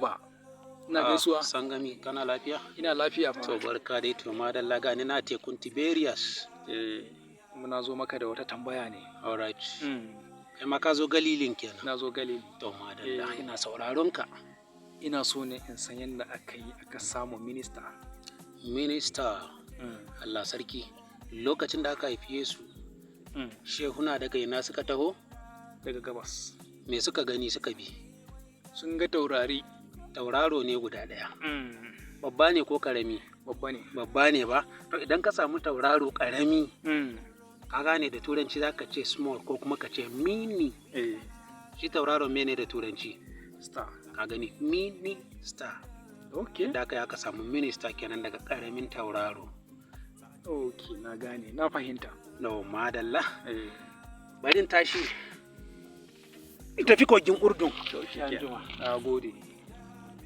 ba. Ina gaisuwa. Sangami kana lafiya? Ina lafiya fa. To barka dai, to madalla gani na tekun Tiberias. Muna zo maka da wata tambaya ne. Alright. Kai ma ka zo Galilin kenan. Na zo Galili. To madalla ina sauraron ka. Ina so ne in san yadda aka samu minista. Minista. Allah sarki. Lokacin da aka haifi Yesu, shehuna daga ina suka taho? Daga gabas. Me suka gani suka bi? Sun ga taurari. Tauraro ne guda ɗaya. Babba ne ko ƙarami? Babba ne. Babba ne ba? To idan ka samu tauraro ƙarami, ka gane da turanci za ka ce small ko kuma ka ce mini. Shi tauraro mene da turanci? Star. Ka gani mini star. Okay. Da aka samu minista kenan daga ƙaramin tauraro. Okay, na gane, na fahimta. No, madalla. Barin tashi. Tafi kogin Urdun. Na gode.